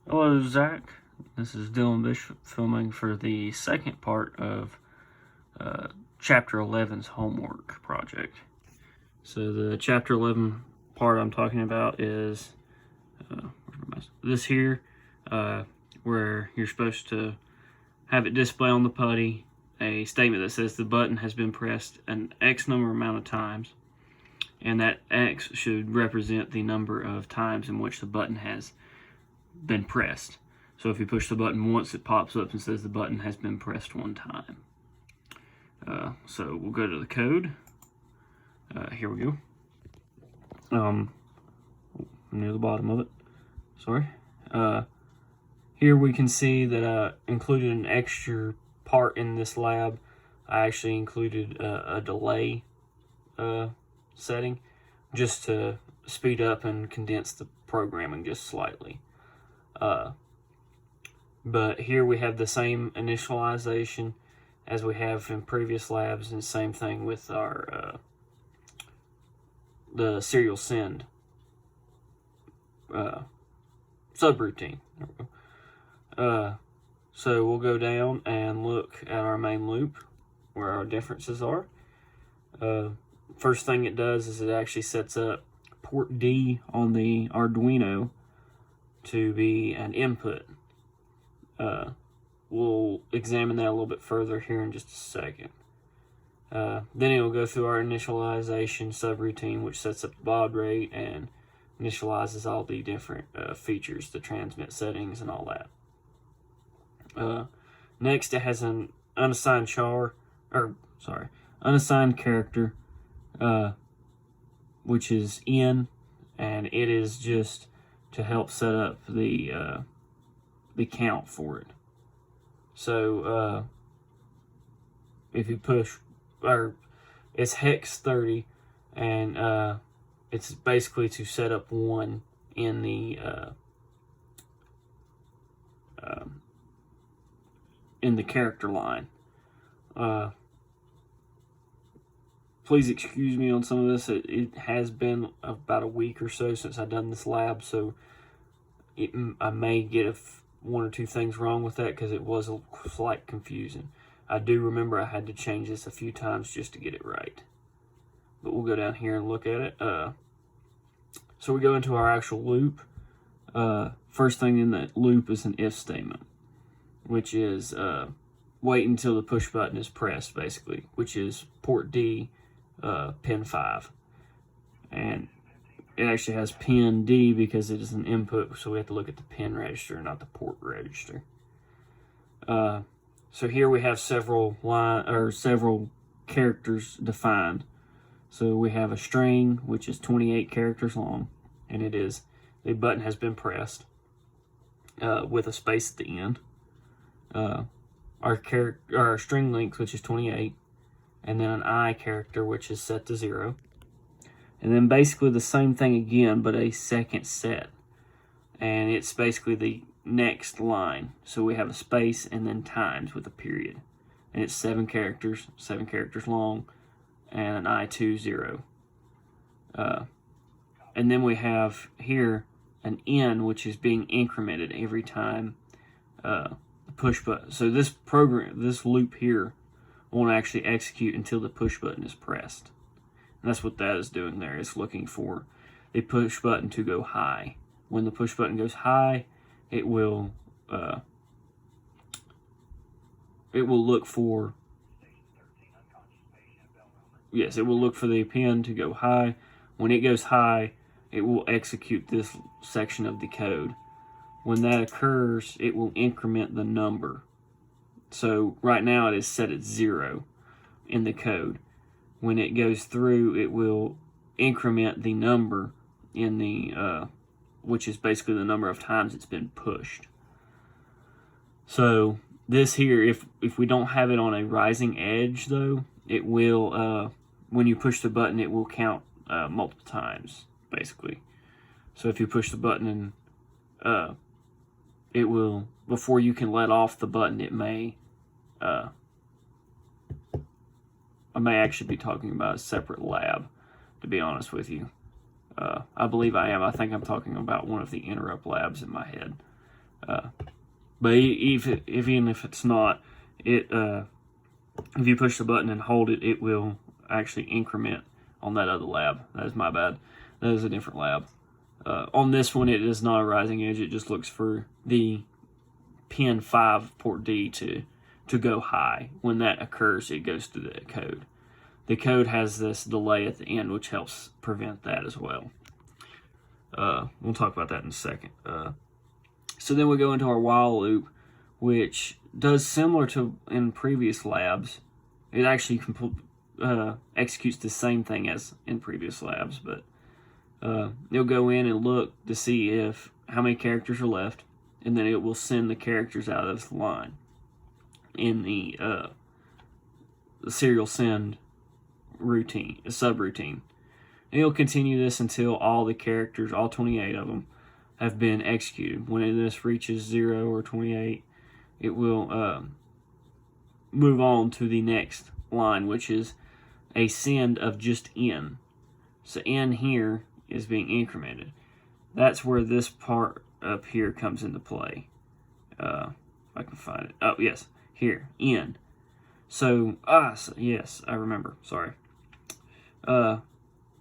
Hello, Zach. This is Dylan Bishop filming for the second part of Chapter 11's homework project. So the Chapter 11 part I'm talking about is this here, where you're supposed to have it display on the putty a statement that says the button has been pressed an X number amount of times, and that X should represent the number of times in which the button has been pressed. So if you push the button once, it pops up and says the button has been pressed one time. So we'll go to the code. Here we go. Near the bottom of it. Sorry. Here we can see that I included an extra part in this lab. I actually included a delay setting just to speed up and condense the programming just slightly. But here we have the same initialization as we have in previous labs, and same thing with our the serial send subroutine. There we go. So we'll go down and look at our main loop where our differences are. First thing it does is it actually sets up port D on the Arduino to be an input. We'll examine that a little bit further here in just a second. Then it will go through our initialization subroutine, which sets up the baud rate and initializes all the different features, the transmit settings and all that. Next, it has an unassigned unassigned character, which is N, and it is just to help set up the count for it. So if you push, or it's hex 30, and it's basically to set up 1 in the character line. Please excuse me on some of this. It has been about a week or so since I've done this lab, so I may get one or two things wrong with that because it was a slight confusion. I do remember I had to change this a few times just to get it right. But we'll go down here and look at it. So we go into our actual loop. First thing in that loop is an if statement, which is wait until the push button is pressed, basically, which is port D, pin 5. And it actually has pin D because it is an input, so we have to look at the pin register, not the port register. So here we have several characters defined. So we have a string, which is 28 characters long, and it is the button has been pressed with a space at the end. Our string length, which is 28, and then an I character, which is set to 0. And then basically the same thing again, but a second set. And it's basically the next line. So we have a space and then times with a period. And it's 7 characters long, and an I2 0. And then we have here an N, which is being incremented every time the push button. So this loop here won't actually execute until the push button is pressed. And that's what that is doing there. It's looking for the push button to go high. When the push button goes high, it will look for the pin to go high. When it goes high, it will execute this section of the code. When that occurs, it will increment the number. So right now it is set at 0 in the code. When it goes through, it will increment the number in the which is basically the number of times it's been pushed. So this here, if we don't have it on a rising edge though, it will when you push the button, it will count multiple times basically. So if you push the button and it will, before you can let off the button, it may I may actually be talking about a separate lab, to be honest with you. I believe I am. I think I'm talking about one of the interrupt labs in my head. But even if it's not, if you push the button and hold it, it will actually increment on that other lab. That is my bad. That is a different lab. On this one, it is not a rising edge. It just looks for the pin 5 port D to go high. When that occurs, it goes through the code. The code has this delay at the end, which helps prevent that as well. We'll talk about that in a second. So then we go into our while loop, which does similar to in previous labs. It actually executes the same thing as in previous labs, but it'll go in and look to see how many characters are left, and then it will send the characters out of the line in the serial send routine, subroutine. And it'll continue this until all the characters, all 28 of them, have been executed. When this reaches 0 or 28, it will move on to the next line, which is a send of just N. So N here is being incremented. That's where this part up here comes into play. If I can find it. Oh, yes, here, N. So yes, I remember, sorry.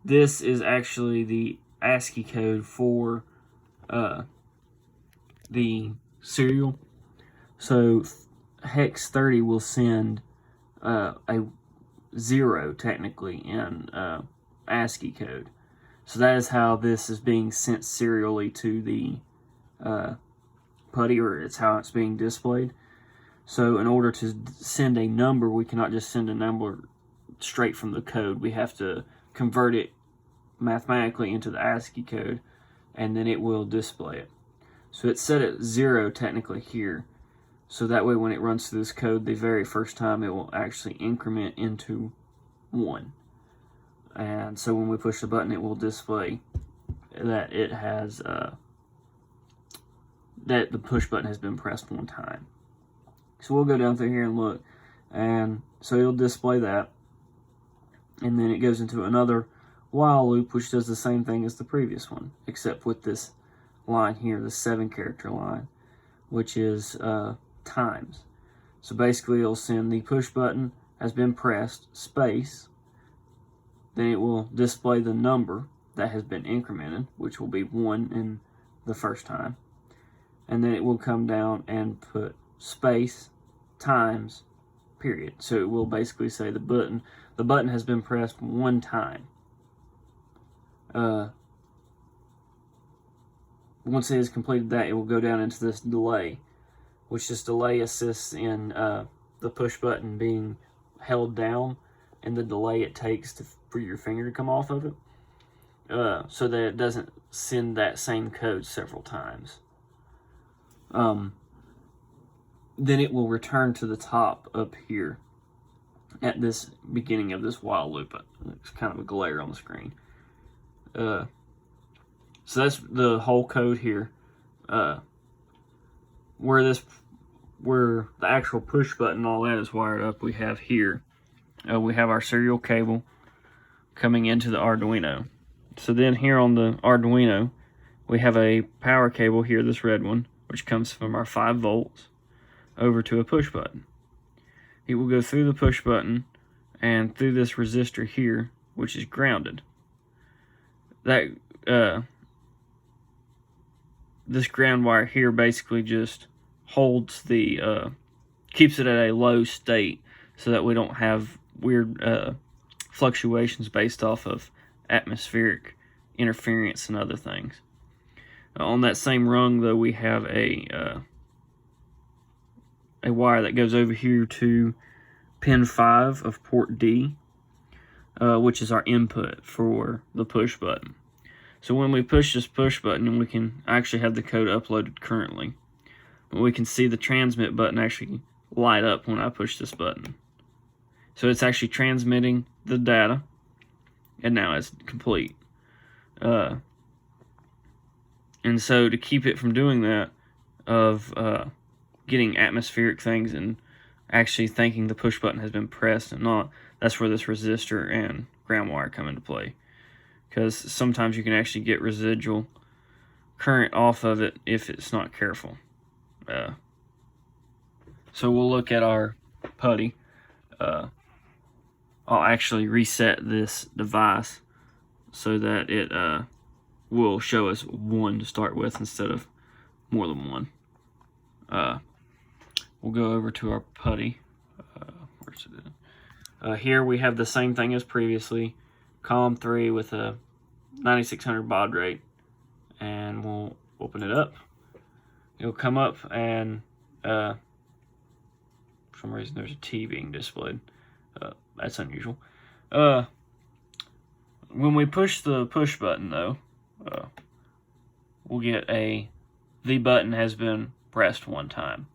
This is actually the ASCII code for the serial. So hex 30 will send a 0 technically in ASCII code. So that is how this is being sent serially to the PuTTY, or it's how it's being displayed. So in order to send a number, we cannot just send a number straight from the code. We have to convert it mathematically into the ASCII code, and then it will display it. So it's set at 0 technically here. So that way when it runs through this code, the very first time it will actually increment into 1. And so when we push the button, it will display that it has that the push button has been pressed 1 time. So we'll go down through here and look, and so it'll display that, and then it goes into another while loop, which does the same thing as the previous one, except with this line here, the 7-character line, which is times. So basically it'll send the push button has been pressed, space, then it will display the number that has been incremented, which will be 1 in the first time, and then it will come down and put space times period. So it will basically say the button has been pressed 1 time. Once it has completed that, it will go down into this delay, which this delay assists in the push button being held down and the delay it takes for your finger to come off of it, so that it doesn't send that same code several times. Then it will return to the top up here at this beginning of this while loop. It's kind of a glare on the screen. So that's the whole code here. Where the actual push button and all that is wired up, we have here. We have our serial cable coming into the Arduino. So then here on the Arduino, we have a power cable here, this red one, which comes from our 5 volts over to a push button. It will go through the push button and through this resistor here, which is grounded. That this ground wire here basically just holds the keeps it at a low state so that we don't have weird fluctuations based off of atmospheric interference and other things. On that same rung, though, we have a wire that goes over here to pin 5 of port D, which is our input for the push button. So when we push this push button, and we can actually have the code uploaded currently, but we can see the transmit button actually light up when I push this button. So it's actually transmitting the data, and now it's complete. And so to keep it from doing that, of getting atmospheric things and actually thinking the push button has been pressed and not, that's where this resistor and ground wire come into play. Because sometimes you can actually get residual current off of it if it's not careful. So we'll look at our putty. I'll actually reset this device so that it will show us 1 to start with instead of more than 1. We'll go over to our putty. Where's it? Here we have the same thing as previously, COM 3 with a 9600 baud rate, and we'll open it up. It'll come up, and for some reason there's a T being displayed. That's unusual. When we push the push button, though, we'll get the button has been pressed 1 time.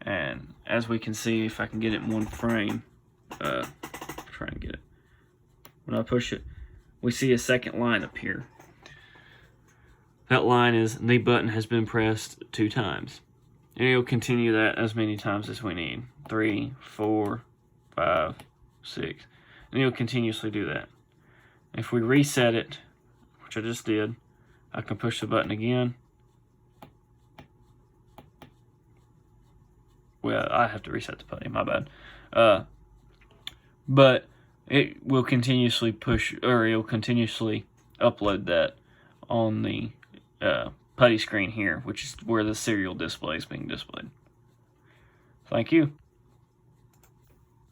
And as we can see, if I can get it in 1 frame, try and get it. When I push it, we see a second line appear. That line is the button has been pressed 2 times. And it'll continue that as many times as we need. 3, 4, 5, 6. And it'll continuously do that. If we reset it, which I just did, I can push the button again. Well, I have to reset the putty, my bad. But it will continuously push, or it'll continuously upload that on the putty screen here, which is where the serial display is being displayed. Thank you.